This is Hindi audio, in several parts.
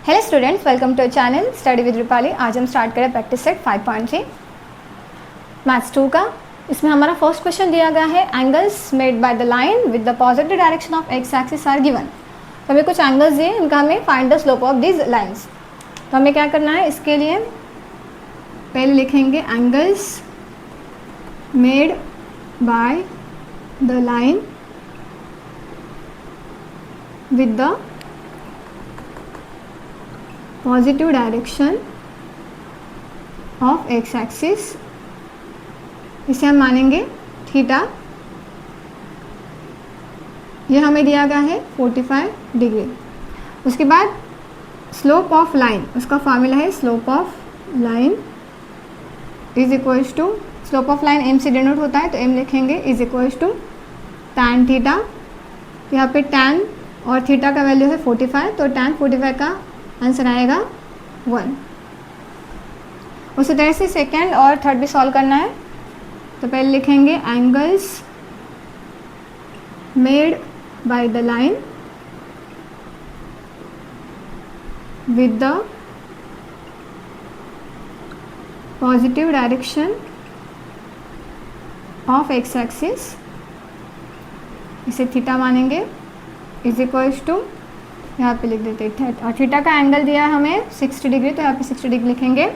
Hello students, welcome to channel study with Rupali. आज हम स्टार्ट करें प्रैक्टिस सेट 5.3 मैथ्स 2 का। इसमें हमारा फर्स्ट क्वेश्चन दिया गया है angles made by the line with the positive direction of x axis are given. तो हमें कुछ एंगल्स दिए, इनका हमें find the slope of this lines. तो हमें क्या करना है, इसके लिए पहले लिखेंगे angles made by the line with the positive direction of x axis, इसे हम मानेंगे थीटा। ये हमें दिया गया है 45 डिग्री। उसके बाद स्लोप ऑफ लाइन, उसका फॉर्मूला है slope of line is equals to, slope of line m से डिनोट होता है तो एम लिखेंगे is equals to tan theta. यहाँ पे टैन और थीटा का वैल्यू है 45, तो टैन 45 का आंसर आएगा 1। उसी तरह से सेकेंड और थर्ड भी सॉल्व करना है। तो पहले लिखेंगे angles made by the line with the positive direction of x axis, इसे थीटा मानेंगे, इज इक्वल्स टू, यहाँ पे लिख देते हैं और थीटा का एंगल दिया है हमें 60 डिग्री, तो यहाँ पे 60 डिग्री लिखेंगे।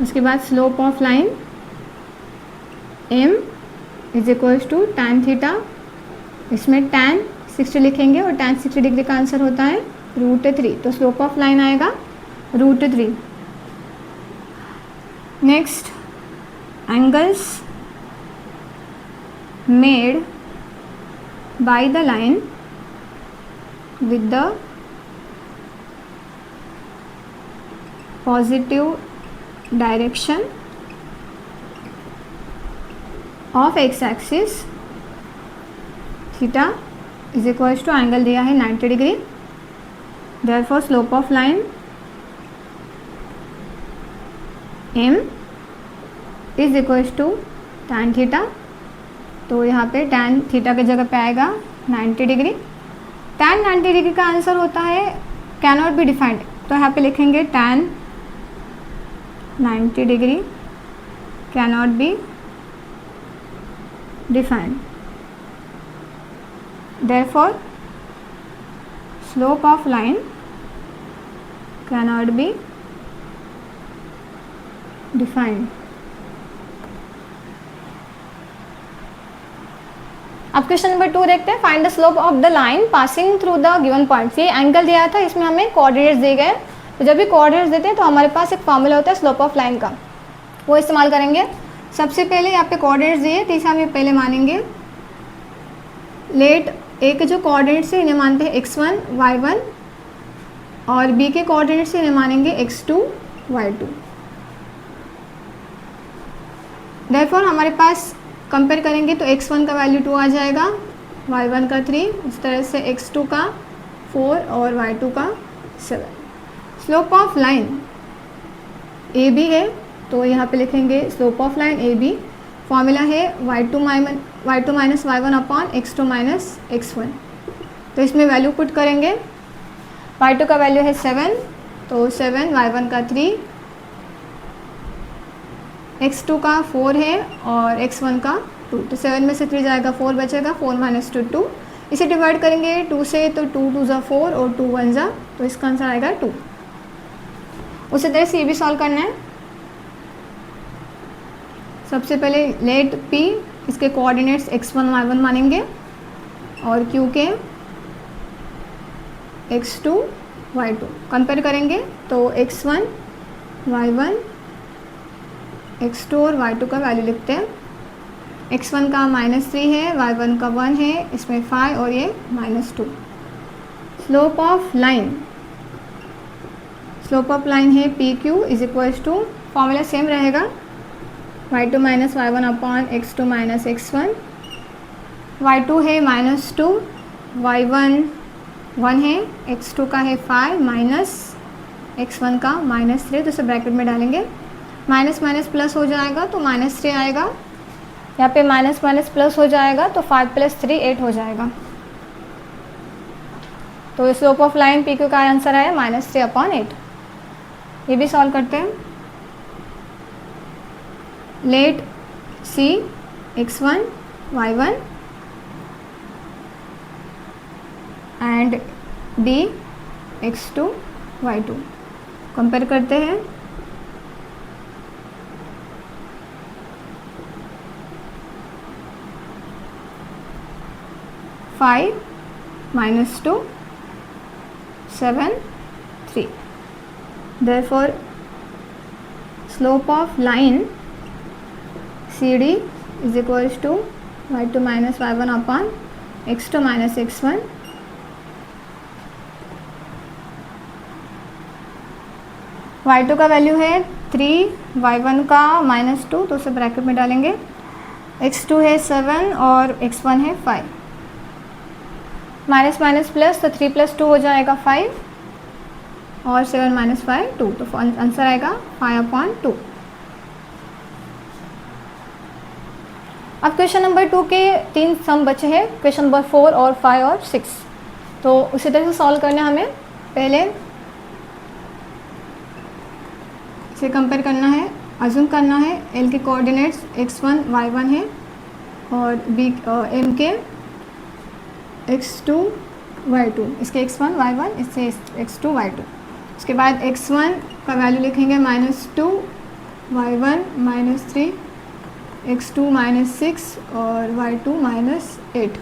उसके बाद slope of line m is equals to tan theta, इसमें टैन 60 लिखेंगे और टैन 60 डिग्री का आंसर होता है √3, तो स्लोप ऑफ लाइन आएगा √3। Next angles made by the line with the positive direction of x axis theta is equals to angle दिया है 90 degree. therefore slope of line m is equals to tan theta, तो यहाँ पे tan थीटा की जगह पे आएगा 90 डिग्री। tan 90 डिग्री का आंसर होता है कैन नॉट बी डिफाइंड, तो यहाँ पे लिखेंगे tan 90 degree can not be defined. Therefore slope of line can not be defined. अब क्वेश्चन नंबर 2 देखते हैं। Find the slope of the line passing through the given point. ये एंगल दिया था, इसमें हमें कोऑर्डिनेट्स दिए गए, तो जब भी कोऑर्डिनेट्स देते हैं तो हमारे पास एक फॉर्मूला होता है स्लोप ऑफ लाइन का, वो इस्तेमाल करेंगे। सबसे पहले यहाँ पे कोऑर्डिनेट्स दिए, तो इसे हम पहले मानेंगे लेट ए के जो कोऑर्डिनेट्स है इन्हें मानते हैं x1 y1 और बी के कोऑर्डिनेट्स इन्हें मानेंगे x2 y2। देयरफॉर हमारे पास कंपेयर करेंगे तो x1 का वैल्यू 2 आ जाएगा, y1 का 3, इस तरह से x2 का 4 और y2 का 7। Slope of line A B है, तो यहाँ पे लिखेंगे slope of line A B, formula है y2 minus y1 upon x2 minus x1। तो इसमें वैल्यू पुट करेंगे, y2 का वैल्यू है 7, तो 7, y1 का 3, x2 का 4 है और x1 का 2, तो 7 में से 3 जाएगा, 4 बचेगा, 4 माइनस 2 2। इसे डिवाइड करेंगे 2 से, तो 2 2 ज़ा 4 और 2 1 ज़ा, तो इसका आंसर आएगा 2। उसी तरह से ये भी सॉल्व करना है। सबसे पहले लेट p, इसके कोऑर्डिनेट्स x1 y1 मानेंगे और q के x2 y2 कंपेयर करेंगे, तो x1 y1 x2 और y2 का वैल्यू लिखते हैं। x1 का -3 है, y1 का 1 है, इसमें 5 और ये -2। Slope of line, slope of line है PQ is equals to, formula same रहेगा y2 minus y1 upon x2 minus x1। y2 है -2, y1 1 है, x2 का है 5 माइनस x1 का -3, तो इसे ब्रैकेट में डालेंगे, माइनस माइनस प्लस हो जाएगा तो -3 आएगा, यहाँ पे माइनस माइनस प्लस हो जाएगा तो 5 + 3 8 हो जाएगा। तो slope of line P Q का आंसर है -3/8। ये भी सॉल्व करते हैं। Let see x1 y1 and D x2 y2। Compare करते हैं। Five -2 7 3। therefore slope of line CD is equals to y2 minus y1 upon x2 minus x1। y2 का वैल्यू है 3, y1 का -2, तो उसे ब्रैकेट में डालेंगे। x2 है 7 और x1 है 5। माइनस माइनस प्लस, तो 3 + 2 हो जाएगा 5 और 7 - 5 2, तो आंसर आएगा 5/2। अब क्वेश्चन नंबर 2 के 3 सम बचे हैं, क्वेश्चन नंबर 4 और 5 और 6। तो उसी तरह से सॉल्व करना हमें। पहले इसे कंपेयर करना है, अज्यूम करना है एल के कोऑर्डिनेट्स x1 y1 है और बी एम के x2 y2, इसके x1 y1, इससे x2 y2। उसके बाद x1 का वैल्यू लिखेंगे -2, y1 -3, x2 -6 और y2 -8।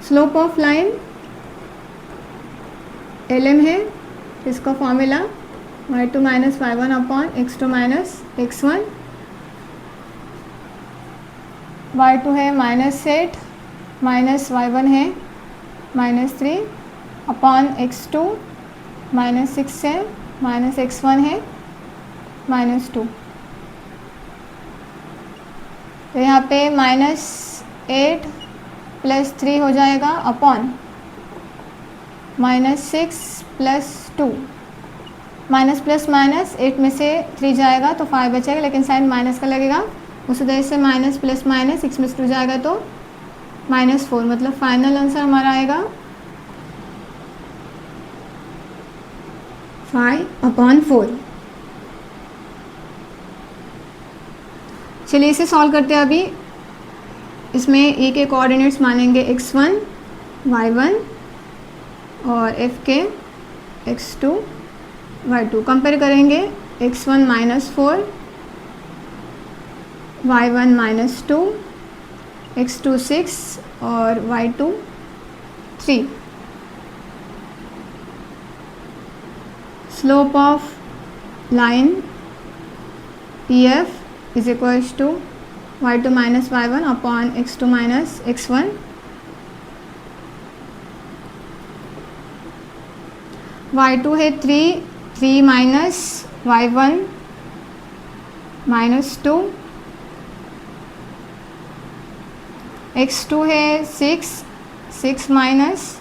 Slope of line LM है, इसका formula y2 - y1 upon x2 - x1। y2 है -8 माइनस y1 है -3 अपॉन x2 -6 है माइनस x1 है -2। तो यहाँ पे -8 + 3 हो जाएगा अपॉन -6 + 2। माइनस प्लस माइनस 8 में से 3 जाएगा तो 5 बचेगा, लेकिन साइन माइनस का लगेगा। उसी तरह से माइनस प्लस माइनस 6 में से 2 जाएगा तो -4। मतलब फाइनल आंसर हमारा आएगा 5/4। चलिए इसे सॉल्व करते हैं अभी। इसमें ए के कोऑर्डिनेट्स मानेंगे x1 y1 और f के x2 y2। कंपेयर करेंगे x1 -4, y1 -2, x2 6 और y2 3। Slope of line EF is equals to y2 - y1 upon x2 - x1। y2 है 3 माइनस y1 -2, x2 है 6 माइनस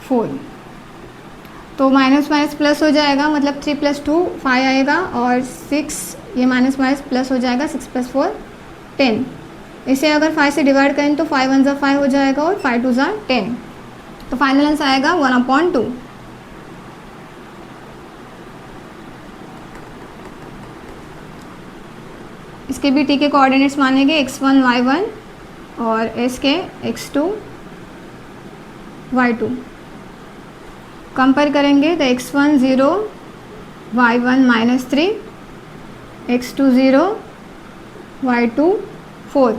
4। तो माइनस माइनस प्लस हो जाएगा, मतलब 3 + 2 5 आएगा और 6 ये माइनस माइनस प्लस हो जाएगा। 6 + 4 10। इसे अगर 5 से डिवाइड करें तो 5 1 = 5 हो जाएगा और 5 2 = 10। तो फाइनल आंसर आएगा 1/2। इसके भी टी के कोऑर्डिनेट्स मानेंगे x1 y1 और एस के x2 y2। कंपेयर करेंगे तो x1 0, y1 -3, x2 0, y2 4।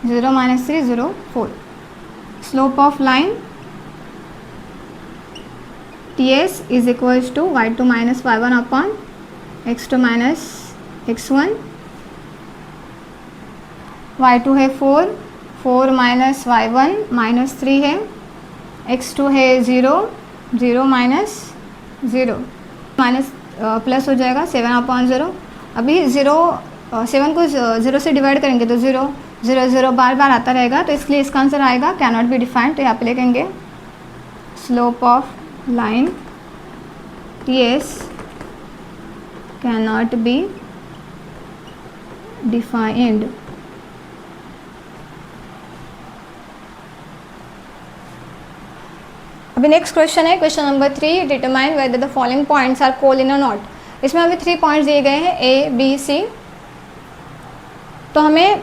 0 - 3 0 4। Slope of line TS is equals to y2 - y1 upon x2 - x1। y2 है 4 माइनस y1 -3 है, x2 है 0 -0 माइनस प्लस हो जाएगा 7/0। अभी 7 को 0 से डिवाइड करेंगे तो 0 0 0 बार बार आता रहेगा, तो इसलिए इसका आंसर आएगा कैन नॉट बी डिफाइंड। तो यहाँ पे लिखेंगे slope of line TS can not be defined. अभी नेक्स्ट क्वेश्चन है question number 3, determine whether the following points are collinear और नॉट। इसमें अभी 3 पॉइंट्स दिए गए हैं ए बी सी। तो हमें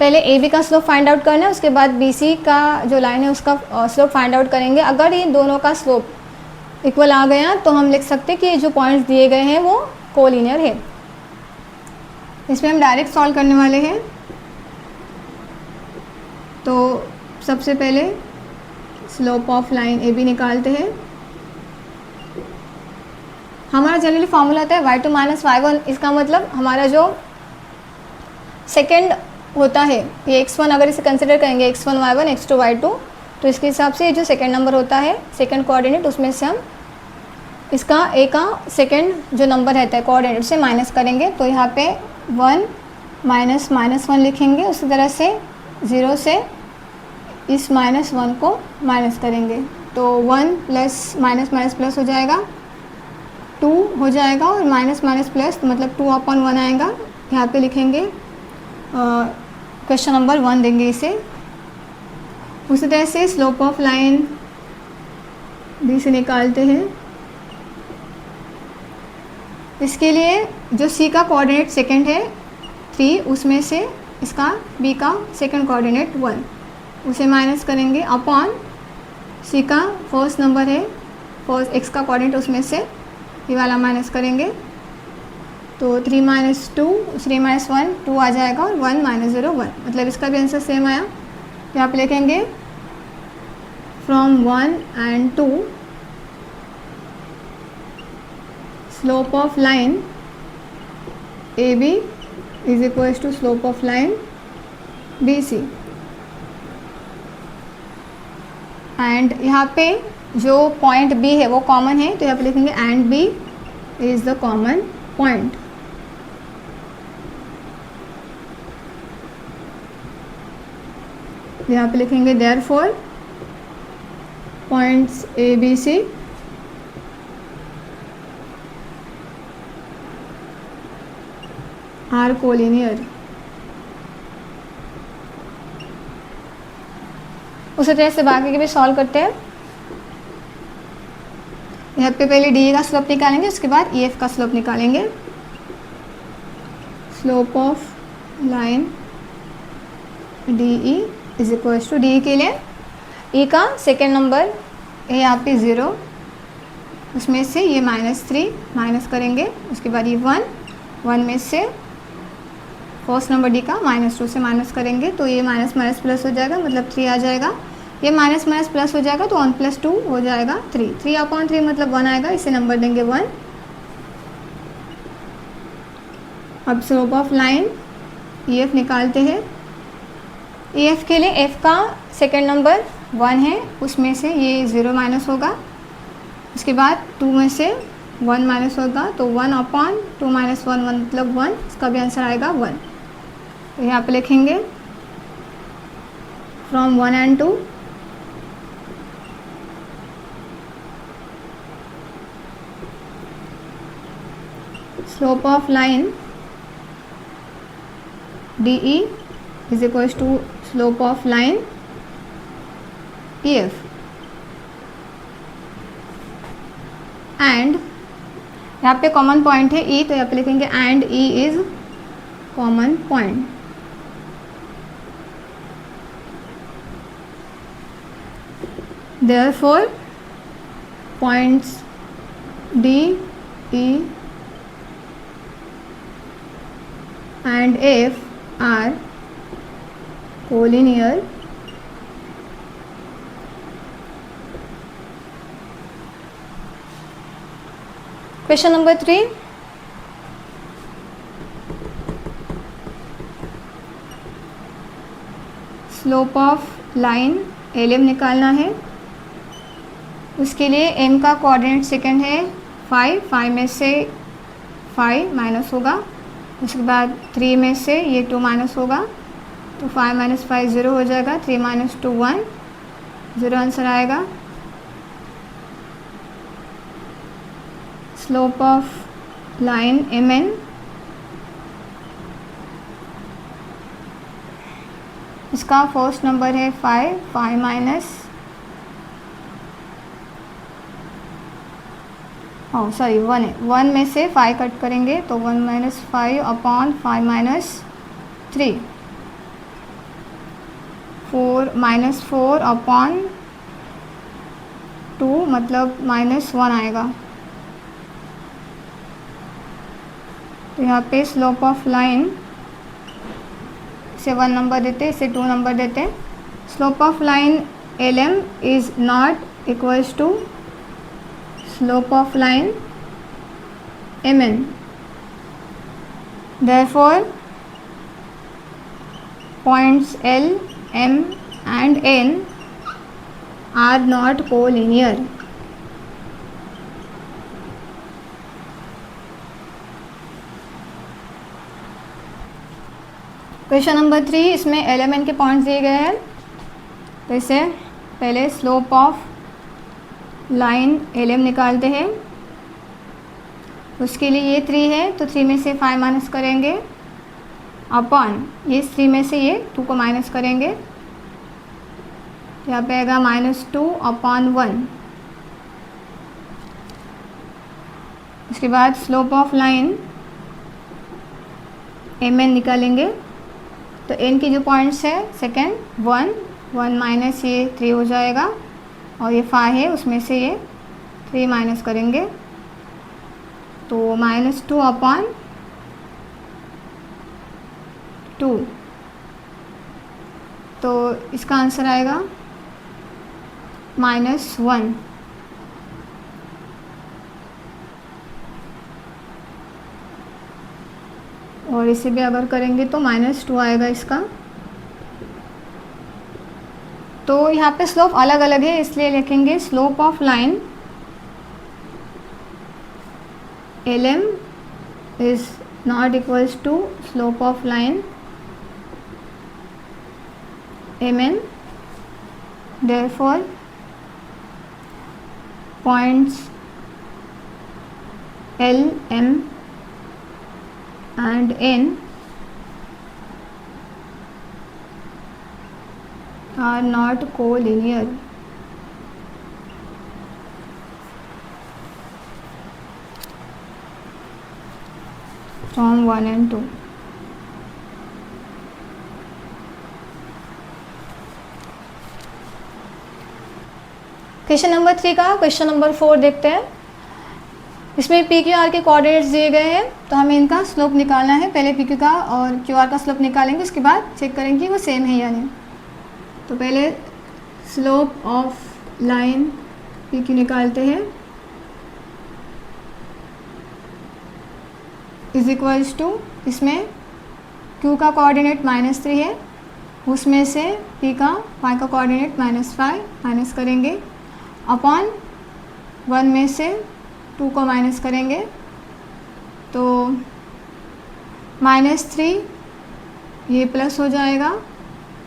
पहले ए बी का स्लोप फाइंड आउट करना है, उसके बाद बी सी का जो लाइन है उसका स्लोप फाइंड आउट करेंगे। अगर इन दोनों का स्लोप इक्वल आ गया तो हम लिख सकते हैं कि ये जो पॉइंट्स दिए गए हैं वो कोलिनियर है। इसमें हम डायरेक्ट सॉल्व करने वाले हैं। तो सबसे पहले slope of line A B निकालते हैं। हमारा जनरली फॉर्मूला होता है y2 माइनस y1। इसका मतलब हमारा जो सेकेंड होता है, ये x1 अगर इसे कंसिडर करेंगे x1 y1 x2 y2, तो इसके हिसाब से ये जो सेकेंड नंबर होता है सेकेंड कोऑर्डिनेट, उसमें से हम इसका a का सेकेंड जो नंबर रहता है कोऑर्डिनेट से माइनस करेंगे। तो यहाँ पे 1 माइनस -1 लिखेंगे। उसी तरह से 0 से इस -1 को माइनस करेंगे तो 1 प्लस माइनस माइनस प्लस हो जाएगा, 2 हो जाएगा और माइनस माइनस प्लस मतलब 2/1 आएगा। यहाँ पे लिखेंगे क्वेश्चन नंबर 1 देंगे इसे। उसी तरह से स्लोप ऑफ लाइन बी से निकालते हैं। इसके लिए जो सी का कोऑर्डिनेट सेकंड है 3, उसमें से इसका बी का सेकंड कोऑर्डिनेट 1, उसे माइनस करेंगे अपॉन सी का फर्स्ट नंबर है फर्स्ट एक्स का कोऑर्डिनेट, उसमें से ये वाला माइनस करेंगे। तो 3 माइनस 2 3 माइनस 1 2 आ जाएगा और 1 माइनस 0 1, मतलब इसका भी आंसर सेम आया। यहाँ पे लिखेंगे from 1 and 2 slope of line A B is equals to slope of line B C. And यहाँ पे जो पॉइंट बी है वो कॉमन है, तो यहाँ पे लिखेंगे and B is the common point. यहाँ पे लिखेंगे therefore points A B C are collinear. उसी तरह से बाकी के भी सॉल्व करते हैं। यहाँ पे पहले डी का स्लोप निकालेंगे, उसके बाद ई एफ का स्लोप निकालेंगे। Slope of line D E is equals to D के लिए ई का सेकेंड नंबर है यहाँ पे 0, उसमें से ये -3 माइनस करेंगे। उसके बाद ये 1 में से फर्स्ट नंबर डी का -2 से माइनस करेंगे तो ये माइनस माइनस प्लस हो जाएगा, मतलब 3 आ जाएगा। ये माइनस माइनस प्लस हो जाएगा तो 1 + 2 हो जाएगा 3। 3/3 मतलब 1 आएगा, इसे नंबर देंगे 1। अब slope of line E F निकालते हैं। ई एफ के लिए एफ का सेकेंड नंबर 1 है, उसमें से ये 0 माइनस होगा। उसके बाद 2 में से 1 माइनस होगा तो 1/2 - 1 मतलब 1, इसका भी आंसर आएगा 1। तो यहाँ पे लिखेंगे from 1 and 2 slope of line D E is equals to slope of line E F. And यहाँ पे कॉमन पॉइंट है ई, तो यहाँ पे लिखेंगे and E is common point. Therefore points D E and F are collinear question number 3, slope of line L M निकालना है। उसके लिए एम का कोऑर्डिनेट सेकंड है 5 में से 5 माइनस होगा। उसके बाद 3 में से ये 2 माइनस होगा तो 5 - 5 0 हो जाएगा। 3 - 2 1, 0 आंसर आएगा। Slope of line M N, इसका फर्स्ट नंबर है 5 माइनस सॉरी 1 है, 1 में से 5 कट करेंगे तो 1 minus 5 upon 5 minus 3, 4 minus 4 upon 2 मतलब -1 आएगा। तो यहाँ पे स्लोप ऑफ लाइन से 1 नंबर देते, इसे 2 नंबर देते। Slope of line LM is not equals to slope of line MN। Therefore points L, M and N are not collinear। Question number 3, इसमें LMN के पॉइंट्स दिए गए हैं। तो इसे पहले स्लोप ऑफ लाइन LM निकालते हैं। उसके लिए ये 3 है तो 3 में से 5 माइनस करेंगे अपॉन ये 3 में से ये 2 को माइनस करेंगे, यहाँ पे आएगा -2 अपॉन 1। उसके बाद स्लोप ऑफ लाइन MN निकालेंगे। तो N की जो पॉइंट्स है सेकेंड 1 माइनस ये 3 हो जाएगा और ये 5 है उसमें से ये 3 माइनस करेंगे तो -2 अपॉन 2। तो इसका आंसर आएगा -1। और इसे भी अगर करेंगे तो -2 आएगा इसका। तो यहाँ पे स्लोप अलग अलग है इसलिए लिखेंगे slope of line LM is not equals to slope of line MN। Therefore points L, M and N are not collinear। From 1 and 2। Question number 3 का क्वेश्चन नंबर 4 देखते हैं। इसमें PQR के कोऑर्डिनेट्स दिए गए हैं तो हमें इनका स्लोप निकालना है। पहले PQ का और QR का स्लोप निकालेंगे, उसके बाद चेक करेंगे वो सेम है या नहीं। तो पहले स्लोप ऑफ लाइन PQ निकालते हैं, इज इक्वल्स टू, इसमें Q का कोऑर्डिनेट -3 है, उसमें से P का Y का कोऑर्डिनेट -5 माइनस करेंगे अपॉन 1 में से 2 को माइनस करेंगे तो -3 ये प्लस हो जाएगा,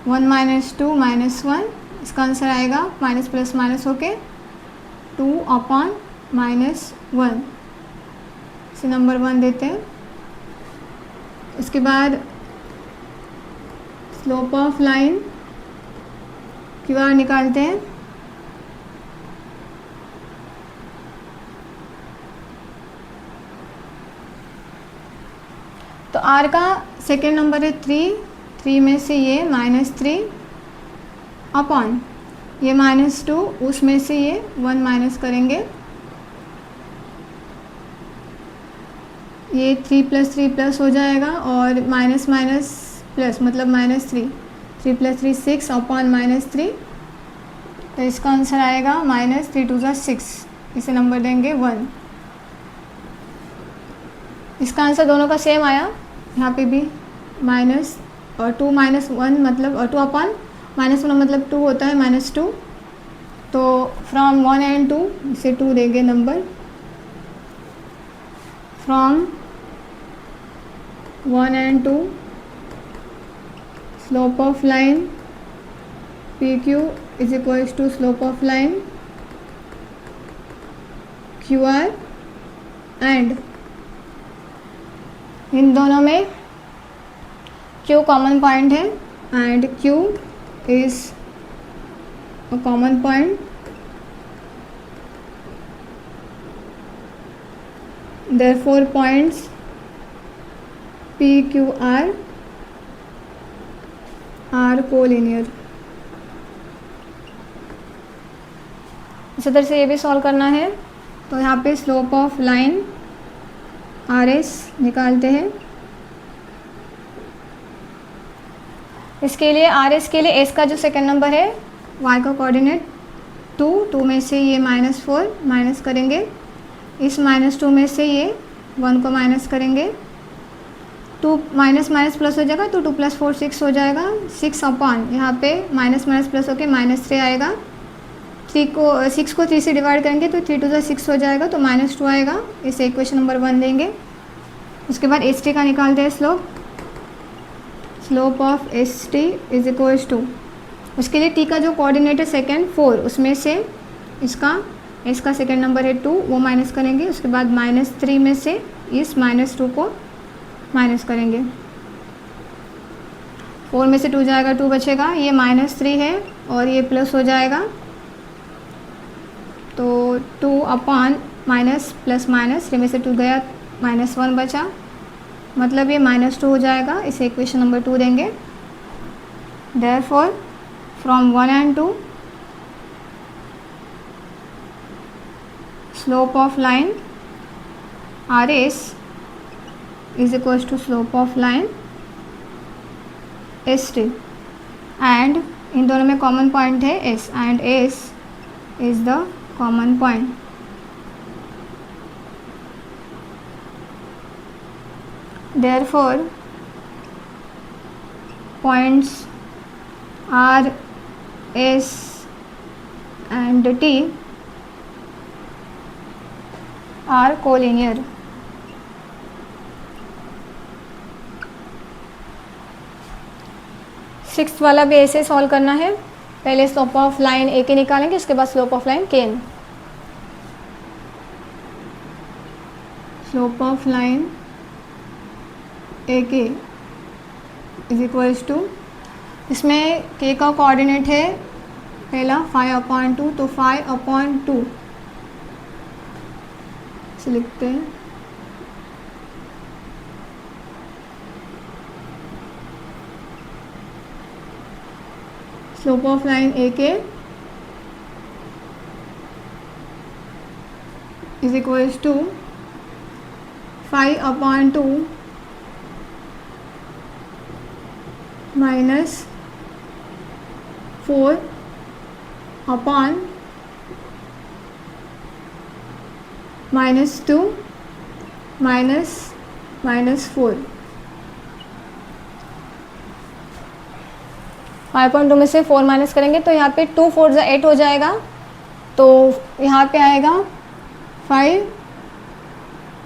1 - 2 -1, इसका आंसर आएगा माइनस प्लस माइनस होके 2 अपॉन -1। इसे नंबर 1 देते हैं। उसके बाद स्लोप ऑफ लाइन QR निकालते हैं। तो R का सेकेंड नंबर है 3 में से ये -3 अपॉन ये -2, उसमें से ये 1 माइनस करेंगे, ये 3 + 3 प्लस हो जाएगा और माइनस माइनस प्लस मतलब -3, 3 + 3 6 अपॉन -3। तो इसका आंसर आएगा -3 × 2 = 6। इसे नंबर देंगे 1। इसका आंसर दोनों का सेम आया। यहाँ पे भी माइनस और 2 - 1 मतलब और 2 अपॉन -1 मतलब 2 होता है -2। तो फ्रॉम 1 and 2 इसे 2 देंगे number. From 1 and 2 slope of line PQ is equals to slope of line QR and इन दोनों में Q कॉमन पॉइंट है and Q is a common point therefore points p q r are collinear। इसी तरह से ये भी सॉल्व करना है। तो यहाँ पे slope of line R S निकालते हैं। इसके लिए आर एस के लिए एस का जो सेकंड नंबर है वाई का कोऑर्डिनेट 2 में से ये -4 माइनस करेंगे, इस -2 में से ये 1 को माइनस करेंगे, 2 माइनस माइनस प्लस हो जाएगा तो 2 + 4 6 हो जाएगा। 6 अपॉन यहाँ पे माइनस माइनस प्लस होके -3 आएगा। 6 को 3 से डिवाइड करेंगे तो 3 × 2 = 6 हो जाएगा, तो -2 आएगा। इसे इक्वेशन नंबर 1 देंगे। उसके बाद एस टी का निकालते हैं slope of S T is equals to, उसके लिए टी का जो कोऑर्डिनेट है सेकेंड 4, उसमें से इसका एस का सेकेंड नंबर है 2 वो माइनस करेंगे। उसके बाद -3 में से इस -2 को माइनस करेंगे। 4 में से 2 जाएगा 2 बचेगा, ये -3 है और ये प्लस हो जाएगा, तो 2 अपॉन माइनस प्लस माइनस 3 में से 2 गया -1 बचा, मतलब ये -2 हो जाएगा। इसे इक्वेशन नंबर 2 देंगे। Therefore from 1 and 2 slope of line RS is equals to slope of line ST and इन दोनों में कॉमन पॉइंट है S and S is the common point। Therefore points R, S and T are collinear। Sixth वाला भी ऐसे सॉल्व करना है। पहले स्लोप ऑफ लाइन ए के निकालेंगे, उसके बाद slope of line K N. Slope of line A K is equals to, इसमें के का कोऑर्डिनेट है पहला 5/2, तो 5/2 से लिखते हैं। Slope of line A K is equals to 5/2 -4 upon -2 -4। 5/2 में से 4 माइनस करेंगे तो यहाँ पे 2 4 8 हो जाएगा, तो यहाँ पे आएगा 5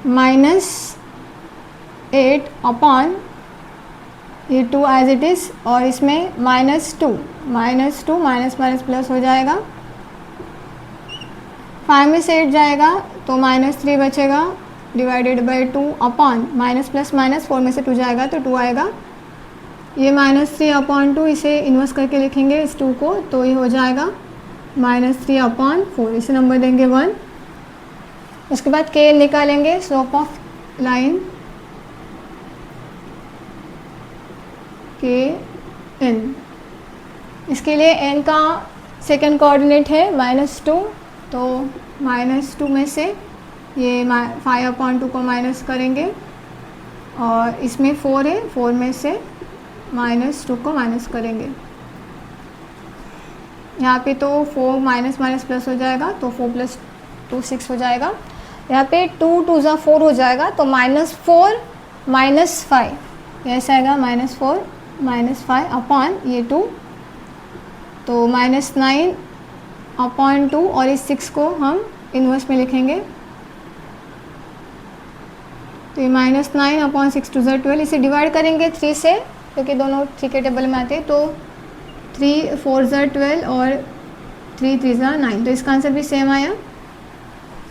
-8 अपॉन ये 2 एज इट इज़, और इसमें -2 माइनस प्लस हो जाएगा। 5 में से 8 जाएगा तो -3 बचेगा, divided by 2 upon minus plus minus 4 में से 2 जाएगा तो 2 आएगा। ये -3/2 इसे इन्वर्स करके लिखेंगे इस 2 को, तो ये हो जाएगा -3/4। इसे नंबर देंगे 1। उसके बाद के निकालेंगे, slope of line K N. इसके लिए एन का सेकंड कोऑर्डिनेट है -2, तो -2 में से ये 5/2 को माइनस करेंगे, और इसमें 4 है, 4 में से -2 को माइनस करेंगे। यहाँ पे तो 4 माइनस प्लस हो जाएगा, तो 4 + 2 6 हो जाएगा। यहाँ पे 2 2 = 4 हो जाएगा, तो -4 -5 ऐसा आएगा, -4 -5 अपॉन ये 2, तो -9/2, और इस 6 को हम इन्वर्स में लिखेंगे, तो ये -9/6 2 = 12। इसे डिवाइड करेंगे 3 से, क्योंकि दोनों 3 के टेबल में आते हैं, तो 3 4 = 12 और 3 3 = 9, तो इसका आंसर भी सेम आया।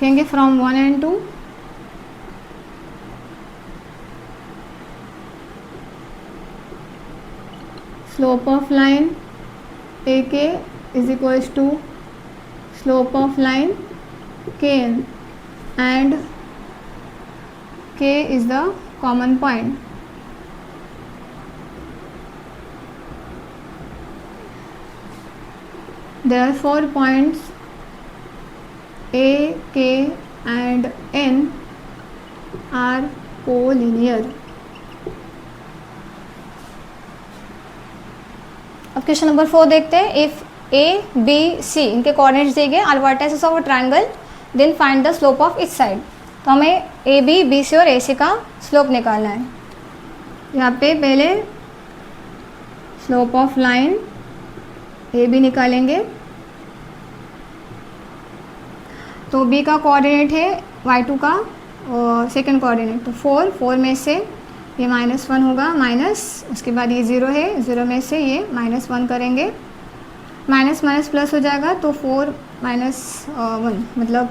कहेंगे from 1 and 2 slope of line A K is equals to slope of line K N, and K is the common point. There are 4 points A, K and N are collinear. अब क्वेश्चन नंबर 4 देखते हैं. इफ ए बी सी इनके कोऑर्डिनेट्स दिए गए are vertices of a triangle then find the slope of each side. तो हमें ए बी बी सी और ए सी का स्लोप निकालना है. यहाँ पे पहले slope of line A B निकालेंगे. तो बी का कोऑर्डिनेट है y2 का और सेकंड कोऑर्डिनेट तो 4 में से ये -1 होगा माइनस, उसके बाद ये 0 है, 0 में से ये -1 करेंगे, माइनस माइनस प्लस हो जाएगा तो 4 - 1 मतलब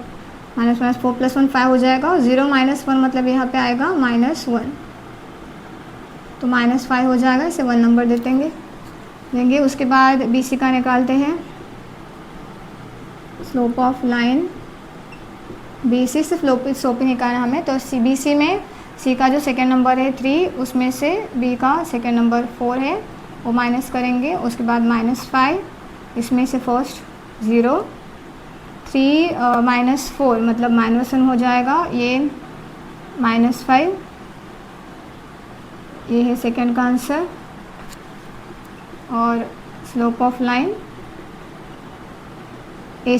-4 + 1 5 हो जाएगा और 0 - 1 मतलब यहाँ पे आएगा -1 तो -5 हो जाएगा. इसे 1 नंबर देंगे. उसके बाद बी सी का निकालते हैं. Slope of line B C से स्लोप ही निकालना हमें. तो बी सी में सी का जो सेकेंड नंबर है 3 उसमें से बी का सेकेंड नंबर 4 है वो माइनस करेंगे. उसके बाद -5 इसमें से फर्स्ट 0 3 -4 मतलब -1 हो जाएगा. ये -5 ये है सेकेंड का आंसर. और स्लोप ऑफ लाइन ए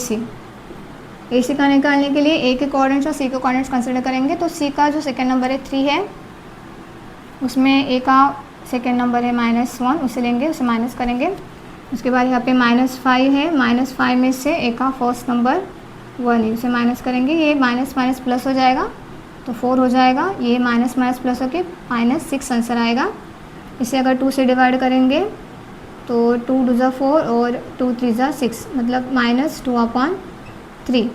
सी का निकालने के लिए ए के कोऑर्डिनेट्स और सी के कोऑर्डिनेट्स कंसिडर करेंगे. तो सी का जो सेकेंड नंबर है 3 है उसमें ए का सेकेंड नंबर है -1 उसे लेंगे, उसे माइनस करेंगे. उसके बाद यहाँ पे -5 है, -5 में से ए का फर्स्ट नंबर 1 है उसे माइनस करेंगे. ये माइनस माइनस प्लस हो जाएगा तो 4 हो जाएगा. ये माइनस माइनस प्लस होकर -6 आंसर आएगा. इसे अगर 2 से डिवाइड करेंगे तो 2 2 ज़ा 4 और 2 3 ज़ा 6 मतलब -2/3.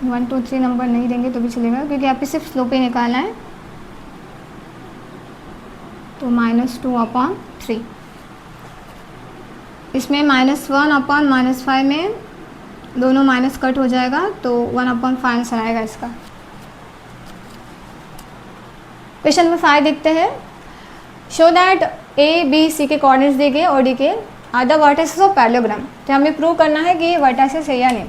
1 2 3 नंबर नहीं देंगे तो भी चलेगा क्योंकि यहाँ पे सिर्फ स्लोप ही निकालना है. तो -2/3 इसमें -1/-5 में दोनों माइनस कट हो जाएगा तो 1/5 आंसर आएगा इसका. क्वेश्चन नंबर 5 देखते हैं. Show that A B C के कोऑर्डिनेट्स दिए गए और डी के are the vertices of parallelogram. तो हमें प्रूव करना है कि ये वर्टिसेस है या नहीं.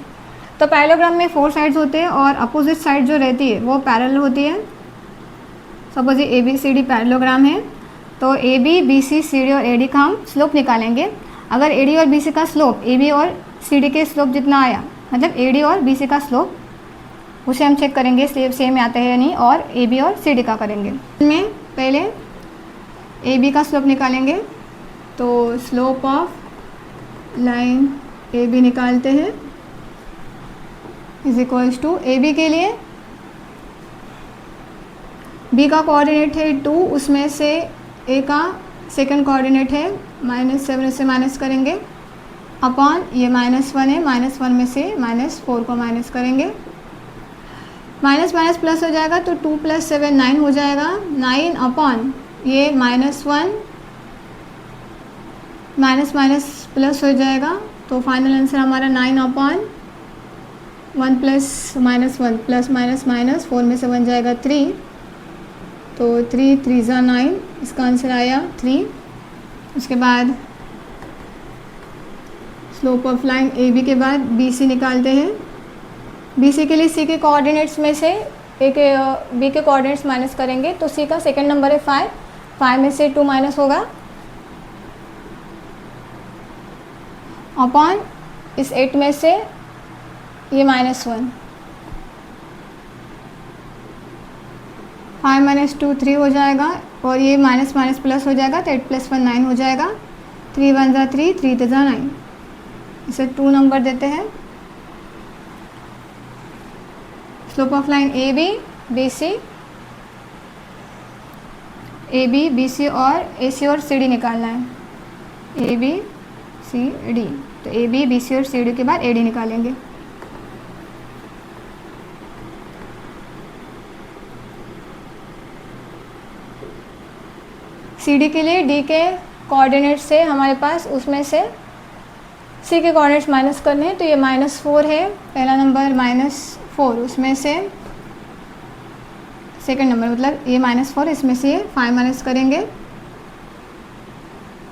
तो पैरेललोग्राम में 4 साइड्स होते हैं और अपोजिट साइड जो रहती है वो पैरेलल होती है. सपोज ये A B C D parallelogram है तो A B B C C D और ए डी का हम स्लोप निकालेंगे. अगर ए डी और बी सी का स्लोप ए बी और सी डी के स्लोप जितना आया मतलब ए डी और बी सी का स्लोप उसे हम चेक करेंगे सेम आता है या नहीं और ए बी और सी डी का करेंगे. इसमें पहले ए बी का स्लोप निकालेंगे. तो slope of line A B निकालते हैं = ए बी के लिए बी का कोऑर्डिनेट है 2 उसमें से ए का सेकंड कोऑर्डिनेट है -7 से माइनस करेंगे अपॉन ये -1 है -1 में से -4 को माइनस करेंगे. माइनस माइनस प्लस हो जाएगा तो 2 + 7 9 हो जाएगा. 9 अपॉन ये -1 माइनस माइनस प्लस हो जाएगा तो फाइनल आंसर हमारा 9/1 + -1 प्लस माइनस माइनस 4 में से बन जाएगा 3 तो 3 3 ज़ा 9 इसका आंसर आया 3. उसके बाद slope of line A B के बाद बी सी निकालते हैं. बी सी के लिए सी के कोऑर्डिनेट्स में से ए के बी के कोऑर्डिनेट्स माइनस करेंगे. तो सी का सेकंड नंबर है 5 में से 2 माइनस होगा अपॉन इस 8 में से ये -1 5 - 2 3 हो जाएगा और ये माइनस माइनस प्लस हो जाएगा तो 8 + 1 9 हो जाएगा. 3 1 ज़ा 3 3 2 ज़ा 9 इसे 2 नंबर देते हैं. Slope of line A B B C और ए सी और सी डी निकालना है. ए बी सी डी तो ए बी बी सी और सी डी के बाद ए डी निकालेंगे. सी डी के लिए डी के कोऑर्डिनेट से हमारे पास उसमें से सी के कोऑर्डिनेट्स माइनस करने हैं. तो ये -4 है पहला नंबर 4, उसमें से सेकंड नंबर मतलब a-4, इसमें से ये 5 माइनस करेंगे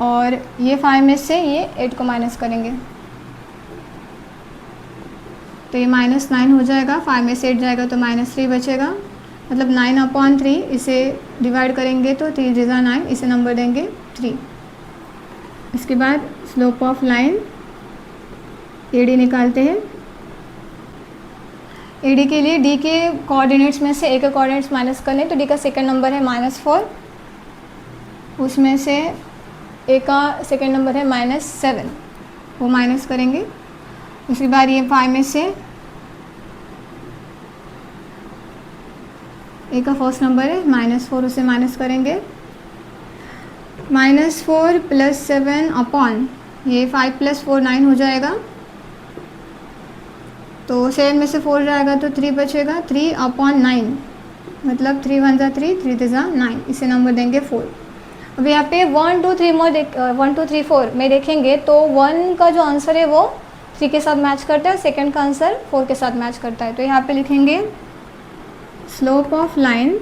और ये 5 में से ये 8 को माइनस करेंगे तो ये -9 हो जाएगा। 5 में से 8 जाएगा तो -3 बचेगा, मतलब 9/3 इसे डिवाइड करेंगे तो 3 × 9, इसे नंबर देंगे 3। इसके बाद स्लोप ऑफ लाइन AD निकालते हैं। AD के लिए D के कोऑर्डिनेट्स में से A के कोऑर्डिनेट्स माइनस कर लें तो D का सेकंड नंबर है -4, उसमें से A का सेकंड नंबर है -7, वो माइनस करेंगे। उसके बाद ये 5 में से A का फर्स्ट नंबर है -4, उसे माइनस करेंगे। -4 + 7 अपॉन ये 5 + 4 9 हो जाएगा, तो 7 में से 4 जाएगा तो 3 बचेगा। 3/9 मतलब 3 × 1 = 3, 3 × 9, इसे नंबर देंगे 4। अब यहाँ पे 1 2 3 1 2 3 4 में देखेंगे तो 1 का जो आंसर है वो 3 के साथ मैच करता है, सेकंड का आंसर 4 के साथ मैच करता है। तो यहाँ पे लिखेंगे slope of line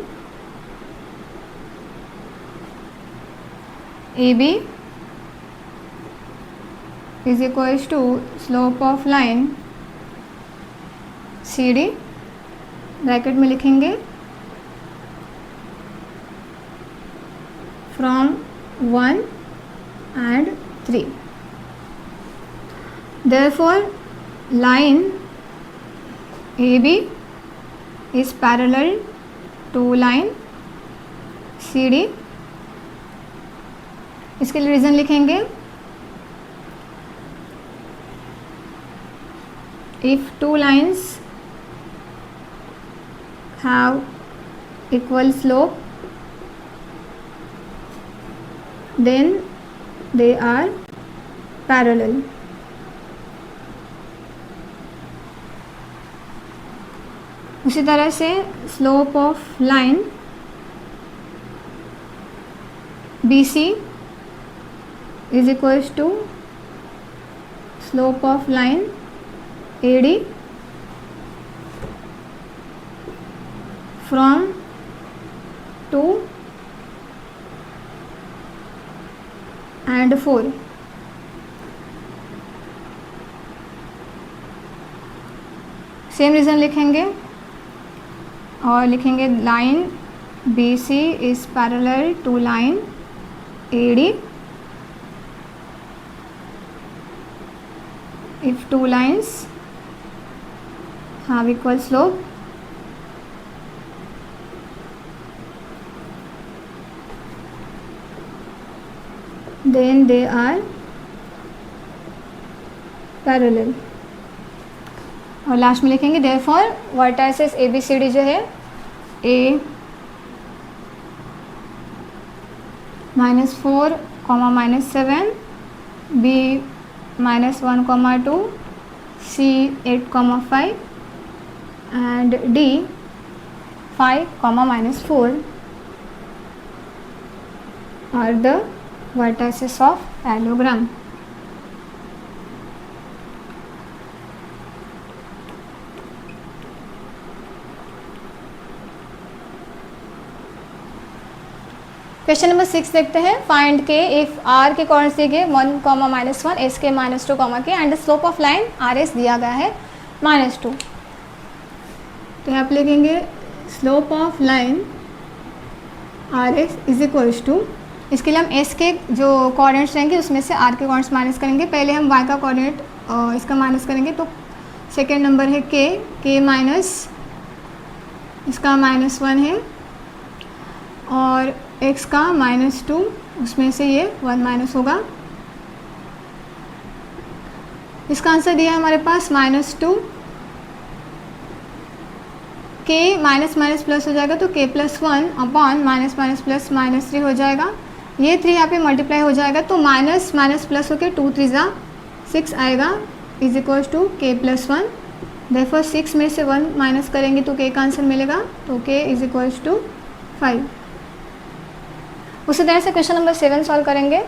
AB = slope of line CD, bracket में लिखेंगे from 1 and 3। Therefore, line AB is parallel to line CD। इसके लिए रीज़न लिखेंगे if two lines have equal slope then they are parallel। उसी तरह से slope of line BC = slope of line AD from 2 and 4। Same reason लिखेंगे और लिखेंगे line BC is parallel to line AD if two lines have equal slope then they are parallel। और लास्ट में लिखेंगे therefore वर्टाइसेस ABCD जो है A -4, -7, B -1, 2, C 8, 5 and D 5, -4 are the vertices of parallelogram। Question number 6 देखते हैं। फाइंड के इफ R के कोऑर्डिनेट्स दिए गए 1, -1, S के -2, के and slope of line RS दिया गया है -2। तो यहाँ पे लिखेंगे स्लोप ऑफ लाइन RS = इसके लिए हम S के जो कोऑर्डिनेट्स रहेंगे उसमें से R के कोऑर्डिनेट्स माइनस करेंगे। पहले हम Y का कोऑर्डिनेट इसका माइनस करेंगे तो सेकेंड नंबर है K माइनस इसका -1 है और x का -2, उसमें से ये 1 माइनस होगा। इसका आंसर दिया है हमारे पास -2। k माइनस माइनस प्लस हो जाएगा तो k + 1 upon minus minus plus -3 हो जाएगा। ये 3 यहाँ पे मल्टीप्लाई हो जाएगा तो माइनस माइनस प्लस होकर 2 3 = 6 आएगा = k + 1। देयरफॉर 6 में से 1 माइनस करेंगे तो k का आंसर मिलेगा तो k = 5। उसी तरह से क्वेश्चन नंबर 7 सॉल्व करेंगे।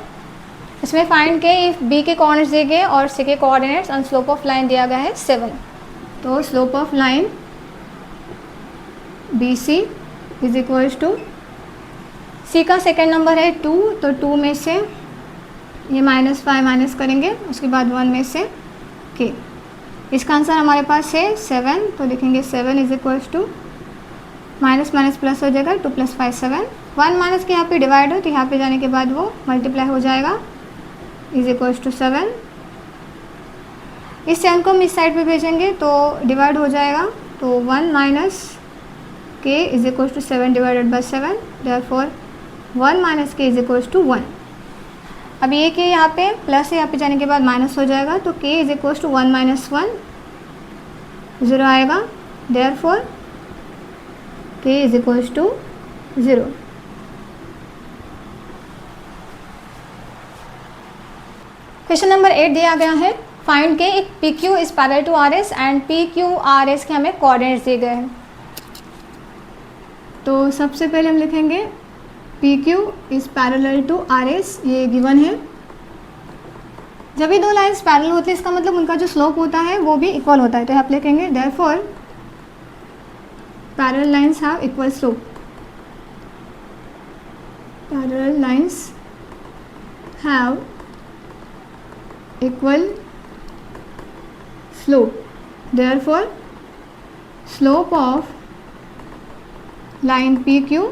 इसमें फाइंड के इफ B के कोऑर्डिनेट्स दिए गए और C के coordinates and slope of line दिया गया है 7। तो slope of line B C is equals to, C का सेकेंड नंबर है 2, तो 2 में से ये -5 माइनस करेंगे, उसके बाद 1 में से के। इसका आंसर हमारे पास है 7, तो लिखेंगे 7 is equals to, minus minus plus हो जाएगा, 2 + 5 7, 1 माइनस के यहाँ पे डिवाइड हो तो यहाँ पे जाने के बाद वो मल्टीप्लाई हो जाएगा, इज इक्वल्स टू 7। इस 7 को हम इस साइड पे भेजेंगे तो डिवाइड हो जाएगा, तो 1 minus k is equals to 7 divided by 7, therefore 1 minus k is equals to 1। अब ये के यहाँ पे प्लस है, यहाँ पे जाने के बाद माइनस हो जाएगा, तो के इज इक्वल्स टू 1 माइनस 1, 0 आएगा, therefore k is equals to 0। Question number 8 दिया गया है, फाइंड के एक P Q is parallel to R S and P Q R S के हमें कोऑर्डिनेट्स दिए गए हैं। तो सबसे पहले हम लिखेंगे P Q is parallel to R S, ये गिवन है। जब भी दो लाइन्स पैरेलल होती है इसका मतलब उनका जो स्लोप होता है वो भी इक्वल होता है, तो आप लिखेंगे therefore parallel lines have equal slope, parallel lines have equal slope, therefore slope of line PQ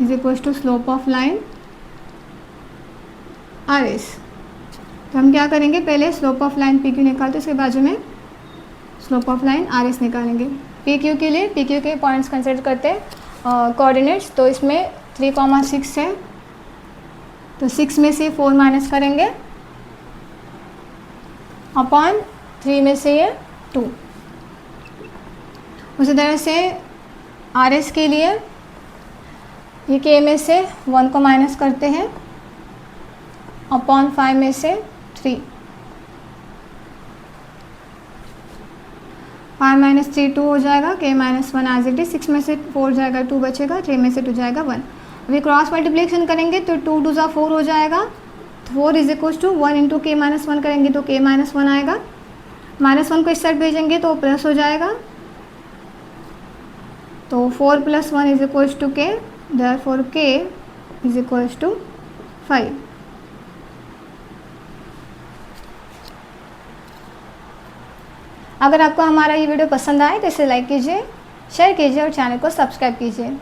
is equals to slope of line RS। तो हम क्या करेंगे, पहले slope of line PQ निकालते उसके बाजू में slope of line RS निकालेंगे। PQ के लिए PQ के पॉइंट्स कंसिडर करते हैं कोऑर्डिनेट्स, तो इसमें 3,6 है, तो 6 में से 4 माइनस करेंगे अपॉन 3 में से ये 2। उसी तरह से आर एस के लिए ये के में से 1 को माइनस करते हैं अपॉन 5 में से 3, 5 माइनस 3 2 हो जाएगा, के माइनस 1 एज इट इज, 6 में से 4 जाएगा 2 बचेगा, 3 में से 2 जाएगा 1। अभी क्रॉस मल्टीप्लिकेशन करेंगे तो 2 2 ज़ा 4 हो जाएगा, 4 इज इक्वल्स टू 1 इंटू के माइनस 1 करेंगे तो के माइनस 1 आएगा, -1 को इस साइड भेजेंगे तो प्लस हो जाएगा, तो 4 + 1 इज इक्वल्स टू के, therefore k is equals to 5। अगर आपको हमारा ये वीडियो पसंद आए तो इसे लाइक कीजिए, शेयर कीजिए और चैनल को सब्सक्राइब कीजिए।